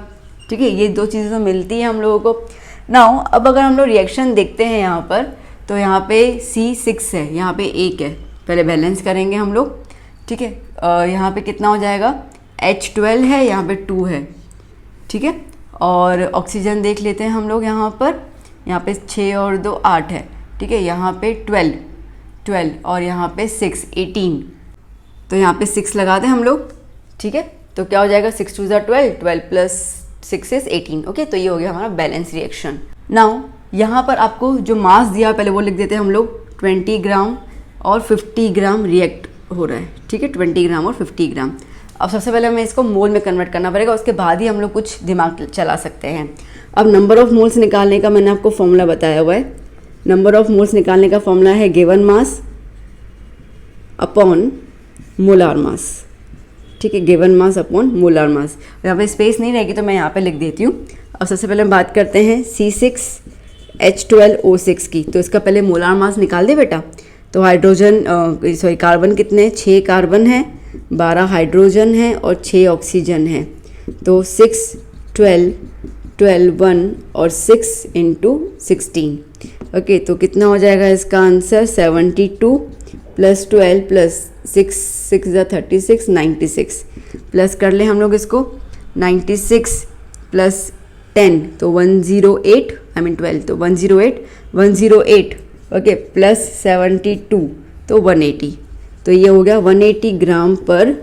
ठीक है। ये 2 चीज़ें तो मिलती हैं हम लोगों को। नाउ अब अगर हम लोग रिएक्शन देखते हैं यहाँ पर, तो यहाँ पे C6 है, यहाँ पे 1 है, पहले बैलेंस करेंगे हम लोग, ठीक है। यहाँ पे कितना हो जाएगा, H12 है, यहाँ पे 2 है, ठीक है। और ऑक्सीजन देख लेते हैं हम लोग यहाँ पे 6 और 2 8 है, ठीक है। यहाँ पे 12 और यहाँ पे 6 18, तो यहाँ पे 6 लगाते हैं हम लोग, ठीक है। तो क्या हो जाएगा, 6 2 12, 12 प्लस 6 इज 18, ओके। तो ये हो गया हमारा बैलेंस रिएक्शन। नाउ यहाँ पर आपको जो मास दिया पहले वो लिख देते हैं हम लोग, 20 ग्राम और 50 ग्राम रिएक्ट हो रहा है, ठीक है, 20 ग्राम और 50 ग्राम। अब सबसे पहले हमें इसको मोल में कन्वर्ट करना पड़ेगा, उसके बाद ही हम लोग कुछ दिमाग चला सकते हैं। अब नंबर ऑफ मोल्स निकालने का मैंने आपको फॉर्मूला बताया हुआ है। नंबर ऑफ मोल्स निकालने का फॉर्मूला है given mass upon molar mass, ठीक है, given mass upon molar mass. यहाँ पे स्पेस नहीं रहेगी तो मैं यहाँ पे लिख देती हूँ। अब सबसे पहले हम बात करते हैं C6H12O6 की, तो इसका पहले मोलार मास निकाल दे बेटा। तो हाइड्रोजन कार्बन कितने, 6 कार्बन है, 12 हाइड्रोजन है और 6 ऑक्सीजन है। तो 6 12 12 1 और 6 × 16, ओके। तो कितना हो जाएगा इसका आंसर, 72 प्लस 12 प्लस 6 6 36 96, प्लस कर ले हम लोग इसको, 96 प्लस 10 तो 108, आई मीन 12 तो 108, ओके, प्लस 72 तो 180, तो ये हो गया 180 ग्राम पर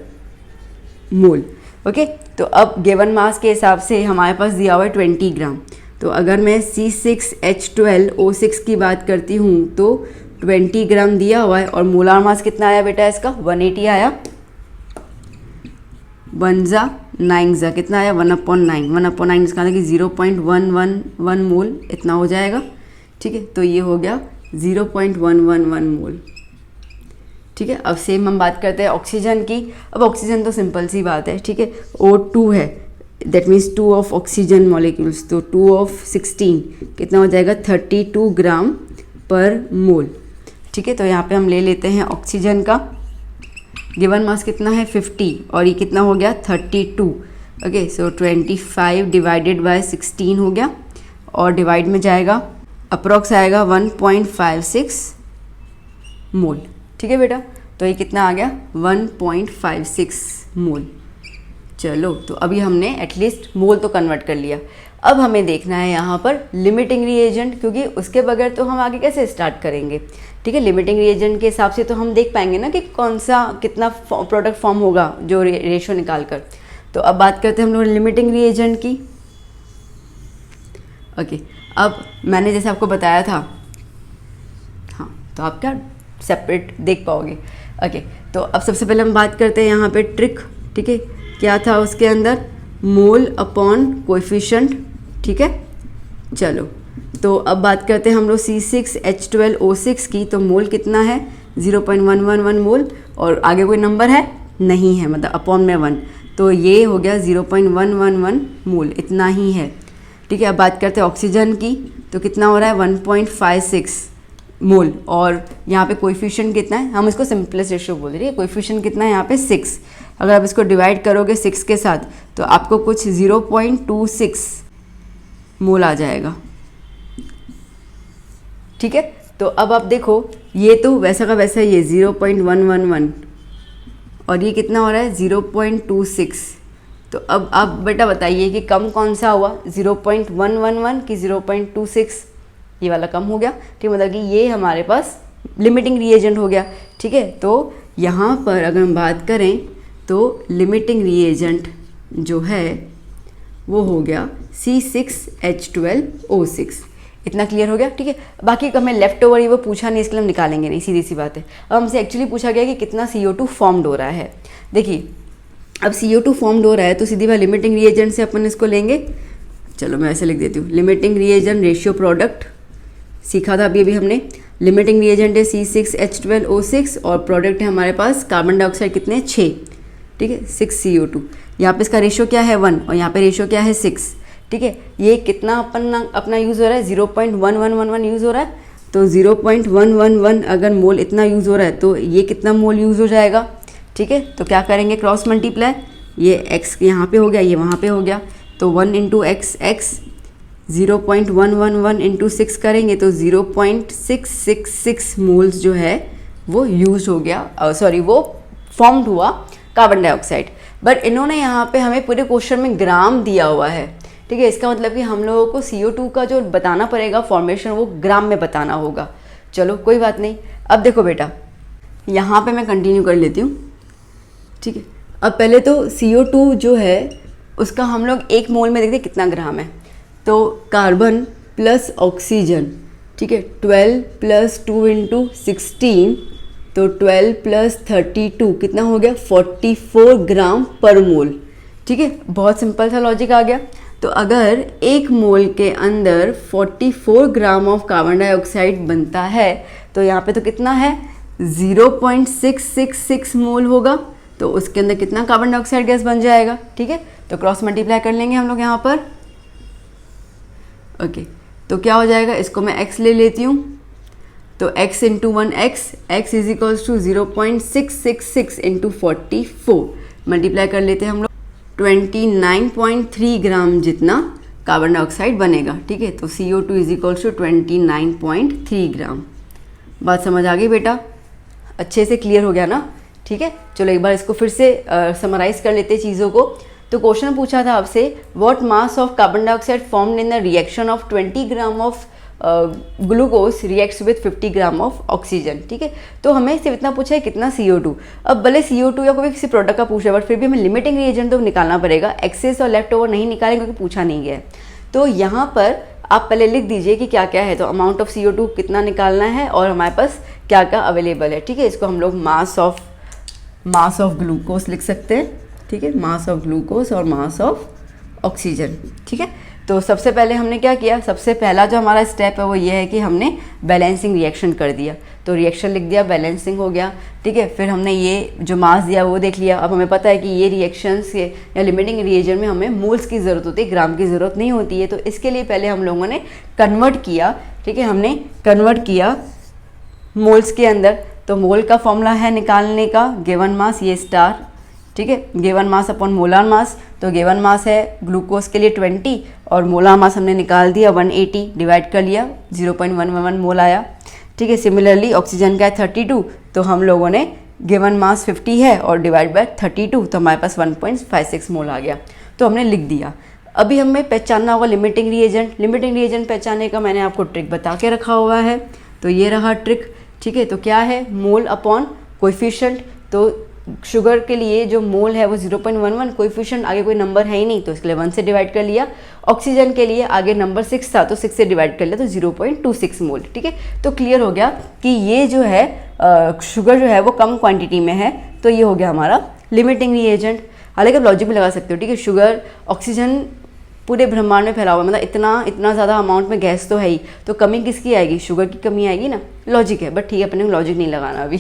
मोल, ओके। तो अब गिवन मास के हिसाब से हमारे पास दिया हुआ है 20 ग्राम। तो अगर मैं C6H12O6 की बात करती हूँ तो 20 ग्राम दिया हुआ है और मोलार मास कितना आया बेटा इसका, 180 आया, 1 जा 9 जा कितना आया, 1/9, 1/9 इसका कि 0.111 मोल इतना हो जाएगा, ठीक है। तो ये हो गया 0.111 मोल, ठीक है। अब सेम हम बात करते हैं ऑक्सीजन की। अब ऑक्सीजन तो सिंपल सी बात है, ठीक है, O2 है, that means 2 of oxygen molecules, तो 2 ऑफ 16 कितना हो जाएगा, 32 ग्राम पर मोल, ठीक है। तो यहाँ पे हम ले लेते हैं ऑक्सीजन का, गिवन मास कितना है 50 और ये कितना हो गया 32, ओके। सो 25 डिवाइडेड बाय 16 हो गया और डिवाइड में जाएगा अप्रॉक्स आएगा 1.56 मोल, ठीक है बेटा। तो ये कितना आ गया 1.56 मोल। चलो तो अभी हमने एटलीस्ट मोल तो कन्वर्ट कर लिया। अब हमें देखना है यहाँ पर लिमिटिंग रिएजेंट, क्योंकि उसके बगैर तो हम आगे कैसे स्टार्ट करेंगे, ठीक है। लिमिटिंग रिएजेंट के हिसाब से तो हम देख पाएंगे ना कि कौन सा कितना प्रोडक्ट फॉर्म होगा जो रेशो निकाल कर। तो अब बात करते हैं हम लोग लिमिटिंग रिएजेंट की, ओके। अब मैंने जैसे आपको बताया था, हाँ, तो आप क्या सेपरेट देख पाओगे, ओके। तो अब सबसे पहले हम बात करते हैं यहाँ पे ट्रिक, ठीक है, क्या था उसके अंदर, मोल अपॉन कोएफिशिएंट, ठीक है। चलो तो अब बात करते हैं हम लोग C6H12O6 की, तो मोल कितना है 0.111 मोल और आगे कोई नंबर है नहीं है, मतलब अपॉन में 1, तो ये हो गया 0.111 मोल, इतना ही है, ठीक है। अब बात करते हैं ऑक्सीजन की, तो कितना हो रहा है 1.56 मोल, और यहाँ पे कोएफिशिएंट कितना है, हम इसको सिंपलेस्ट रेशियो बोल रही है, कोएफिशिएंट कितना है यहाँ पे 6। अगर आप इसको डिवाइड करोगे 6 के साथ तो आपको कुछ 0.26 मोल आ जाएगा। ठीक है, तो अब आप देखो ये तो वैसा का वैसा ही है 0.111 और ये कितना हो रहा है 0.26। तो अब आप बेटा बताइए कि कम कौन सा हुआ, 0.111 कि 0.26? ये वाला कम हो गया। ठीक, मतलब कि ये हमारे पास लिमिटिंग रिएजेंट हो गया। ठीक है, तो यहाँ पर अगर हम बात करें तो लिमिटिंग रिएजेंट जो है वो हो गया C6H12O6। इतना क्लियर हो गया। ठीक है, बाकी हमें लेफ्ट ओवर ये वो पूछा नहीं, इसके लिए हम निकालेंगे नहीं, सीधी सी बात है। अब हमसे एक्चुअली पूछा गया कि कितना CO2 फॉर्म्ड हो रहा है। देखिए अब CO2 फॉर्म्ड हो रहा है तो सीधी बात लिमिटिंग रिएजेंट से अपन इसको लेंगे। चलो मैं ऐसे लिख देती हूँ, लिमिटिंग रिएजेंट रेशियो प्रोडक्ट सीखा था अभी हमने। लिमिटिंग रिएजेंट है C6H12O6 और प्रोडक्ट है हमारे पास कार्बन डाइऑक्साइड कितने 6। ठीक है, 6 CO2। यहाँ पे इसका रेशियो क्या है 1 और यहाँ पे रेशियो क्या है 6। ठीक है, ये कितना अपना यूज़ हो रहा है 0.1111 यूज़ हो रहा है। तो 0.111 अगर मोल इतना यूज़ हो रहा है तो ये कितना मोल यूज़ हो जाएगा। ठीक है, तो क्या करेंगे क्रॉस मल्टीप्लाई, ये x यहाँ पे हो गया, ये वहाँ पे हो गया, तो 1 इंटू एक्स 0.111 इंटू 6 करेंगे तो 0.666 मोल्स जो है वो यूज हो गया, सॉरी वो फॉर्म्ड हुआ कार्बन डाइऑक्साइड। बट इन्होंने यहाँ पे हमें पूरे क्वेश्चन में ग्राम दिया हुआ है। ठीक है, इसका मतलब कि हम लोगों को CO2 का जो बताना पड़ेगा फॉर्मेशन वो ग्राम में बताना होगा। चलो कोई बात नहीं। अब देखो बेटा यहाँ पे मैं कंटिन्यू कर लेती हूँ। ठीक है, अब पहले तो CO2 जो है उसका हम लोग 1 मोल में देखते कितना ग्राम है। तो कार्बन प्लस ऑक्सीजन, ठीक है, 12 प्लस 2 इंटू 16, तो 12 प्लस 32 कितना हो गया 44 ग्राम पर मोल। ठीक है, बहुत सिंपल सा लॉजिक आ गया। तो अगर 1 मोल के अंदर 44 ग्राम ऑफ कार्बन डाइऑक्साइड बनता है तो यहाँ पे तो कितना है 0.666 मोल होगा, तो उसके अंदर कितना कार्बन डाइऑक्साइड गैस बन जाएगा। ठीक है, तो क्रॉस मल्टीप्लाई कर लेंगे हम लोग यहाँ पर। ओके, तो क्या हो जाएगा, इसको मैं x ले लेती हूँ, तो x into 1x is equals to 0.666 into 44 multiply कर लेते हैं हम लोग, 29.3 ग्राम जितना कार्बन डाइऑक्साइड बनेगा। ठीक है, तो CO2 इज इक्वल्स टू 29.3 ग्राम। बात समझ आ गई बेटा, अच्छे से क्लियर हो गया ना। ठीक है, चलो एक बार इसको फिर से समराइज कर लेते हैं चीज़ों को। तो क्वेश्चन पूछा था आपसे what mass of carbon dioxide formed in the reaction of 20 gram of glucose reacts with 50 gram of oxygen. ठीक है, तो हमें सिर्फ इतना पूछा है कितना CO2। अब भले CO2 या कोई किसी प्रोडक्ट का पूछा है बट फिर भी हमें लिमिटिंग रिएजेंट तो निकालना पड़ेगा। एक्सेस और लेफ्ट ओवर नहीं निकालेंगे क्योंकि पूछा नहीं गया है। तो यहाँ पर आप पहले लिख दीजिए कि क्या क्या है, तो अमाउंट ऑफ CO2 कितना निकालना है और हमारे पास क्या क्या अवेलेबल है। ठीक है, इसको हम लोग मास ऑफ ग्लूकोज लिख सकते हैं। ठीक है, मास ऑफ ग्लूकोज और मास ऑफ ऑक्सीजन। ठीक है, तो सबसे पहले हमने क्या किया, सबसे पहला जो हमारा स्टेप है वो ये है कि हमने बैलेंसिंग रिएक्शन कर दिया। तो रिएक्शन लिख दिया, बैलेंसिंग हो गया। ठीक है, फिर हमने ये जो मास दिया वो देख लिया। अब हमें पता है कि ये रिएक्शंस या लिमिटिंग रिएजन में हमें मोल्स की ज़रूरत होती है, ग्राम की ज़रूरत नहीं होती है। तो इसके लिए पहले हम लोगों ने कन्वर्ट किया। ठीक है, हमने कन्वर्ट किया मोल्स के अंदर। तो मोल का फॉर्मूला है निकालने का गिवन मास, ये स्टार। ठीक है, given mass upon molar mass. तो गिवन मास है ग्लूकोज के लिए 20 और मोलार मास हमने निकाल दिया 180, डिवाइड कर लिया 0.111 मोल आया। ठीक है, सिमिलरली ऑक्सीजन का है 32, तो हम लोगों ने गिवन मास 50 है और डिवाइड बाय 32, तो हमारे पास 1.56 मोल आ गया। तो हमने लिख दिया। अभी हमें पहचानना होगा लिमिटिंग रिएजेंट। लिमिटिंग रिएजेंट पहचानने का मैंने आपको ट्रिक बता के रखा हुआ है, तो ये रहा ट्रिक। ठीक है, तो क्या है मोल अपॉन कोएफिशिएंट। तो शुगर के लिए जो मोल है वो 0.11, कोएफिशिएंट आगे कोई नंबर है ही नहीं तो इसके लिए 1 से डिवाइड कर लिया। ऑक्सीजन के लिए आगे नंबर 6 था तो 6 से डिवाइड कर लिया, तो 0.26 मोल। ठीक है, तो क्लियर हो गया कि ये जो है शुगर जो है वो कम क्वांटिटी में है, तो ये हो गया हमारा लिमिटिंग रिएजेंट। हालांकि आप लॉजिक भी लगा सकते हो। ठीक है, शुगर ऑक्सीजन पूरे ब्रह्मांड में फैला हुआ है, मतलब इतना ज़्यादा अमाउंट में गैस तो है ही, तो कमी किसकी आएगी, शुगर की कमी आएगी ना। लॉजिक है, बट ठीक है अपने को लॉजिक नहीं लगाना अभी।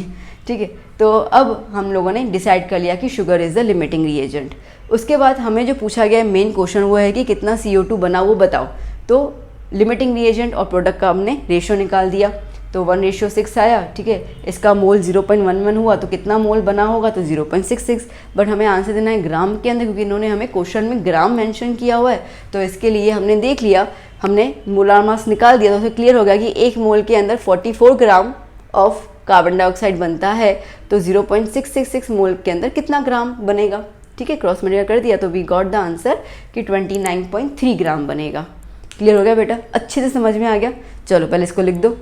ठीक है, तो अब हम लोगों ने डिसाइड कर लिया कि sugar is the limiting reagent. उसके बाद हमें जो पूछा गया मेन क्वेश्चन वो है कि कितना CO2 बना वो बताओ। तो लिमिटिंग रिएजेंट और प्रोडक्ट का हमने रेशियो निकाल दिया, तो 1:6 आया, ठीक है। इसका मोल 0.11 हुआ तो कितना मोल बना होगा, तो 0.66। बट हमें आंसर देना है ग्राम के अंदर, क्योंकि इन्होंने हमें क्वेश्चन में ग्राम मेंशन किया हुआ है। तो इसके लिए हमने देख लिया, हमने मोलार मास निकाल दिया, तो उससे क्लियर हो गया कि एक मोल के अंदर 44 ग्राम ऑफ कार्बन डाइऑक्साइड बनता है। तो 0.666 मोल के अंदर कितना ग्राम बनेगा, ठीक है। क्रॉस मल्टीप्लाई कर दिया तो वी गॉट द आंसर कि 29.3 ग्राम बनेगा। क्लियर हो गया बेटा, अच्छे से समझ में आ गया। चलो पहले इसको लिख दो।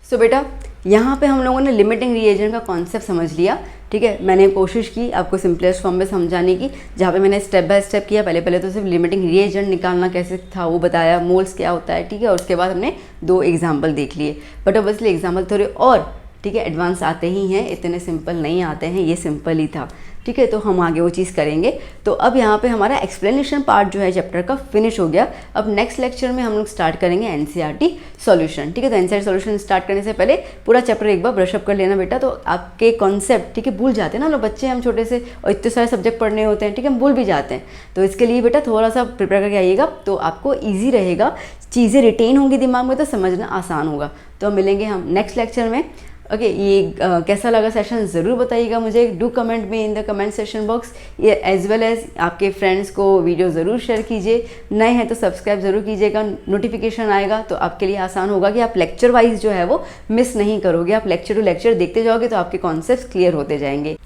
सो बेटा यहाँ पे हम लोगों ने लिमिटिंग रिएजेंट का कॉन्सेप्ट समझ लिया, ठीक है। मैंने कोशिश की आपको सिंपलेस्ट फॉर्म में समझाने की, जहाँ पे मैंने स्टेप बाय स्टेप किया। पहले तो सिर्फ लिमिटिंग रिएजेंट निकालना कैसे था वो बताया, मोल्स क्या होता है, ठीक है। और उसके बाद हमने 2 एग्जाम्पल देख लिए। बट ऑब्वियसली एग्जाम्पल थोड़े और, ठीक है, एडवांस आते ही हैं, इतने सिंपल नहीं आते हैं, ये सिंपल ही था, ठीक है। तो हम आगे वो चीज़ करेंगे। तो अब यहाँ पे हमारा एक्सप्लेनेशन पार्ट जो है चैप्टर का फिनिश हो गया। अब नेक्स्ट लेक्चर में हम लोग स्टार्ट करेंगे एनसीईआरटी सॉल्यूशन, ठीक है। तो एनसीईआरटी सॉल्यूशन स्टार्ट करने से पहले पूरा चैप्टर एक बार ब्रशअप कर लेना बेटा, तो आपके कॉन्सेप्ट, ठीक है, भूल जाते हैं ना लोग, बच्चे हम छोटे से, और इतने सारे सब्जेक्ट पढ़ने होते हैं, ठीक है, हम भूल भी जाते हैं। तो इसके लिए बेटा थोड़ा सा प्रिपेयर करके आइएगा, तो आपको ईजी रहेगा, चीज़ें रिटेन होंगी दिमाग में, तो समझना आसान होगा। तो मिलेंगे हम नेक्स्ट लेक्चर में। ओके, ये कैसा लगा सेशन ज़रूर बताइएगा मुझे, डू कमेंट में in the comment session box. ये एज वेल एज आपके फ्रेंड्स को वीडियो ज़रूर शेयर कीजिए, नए हैं तो सब्सक्राइब ज़रूर कीजिएगा, नोटिफिकेशन आएगा तो आपके लिए आसान होगा कि आप लेक्चर वाइज जो है वो मिस नहीं करोगे। आप लेक्चर टू लेक्चर देखते जाओगे तो आपके कॉन्सेप्ट क्लियर होते जाएंगे।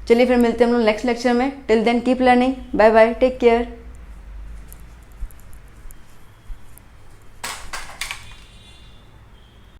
चलिए फिर मिलते हैं हम लोग नेक्स्ट लेक्चर में। Till then keep learning, bye bye, take care.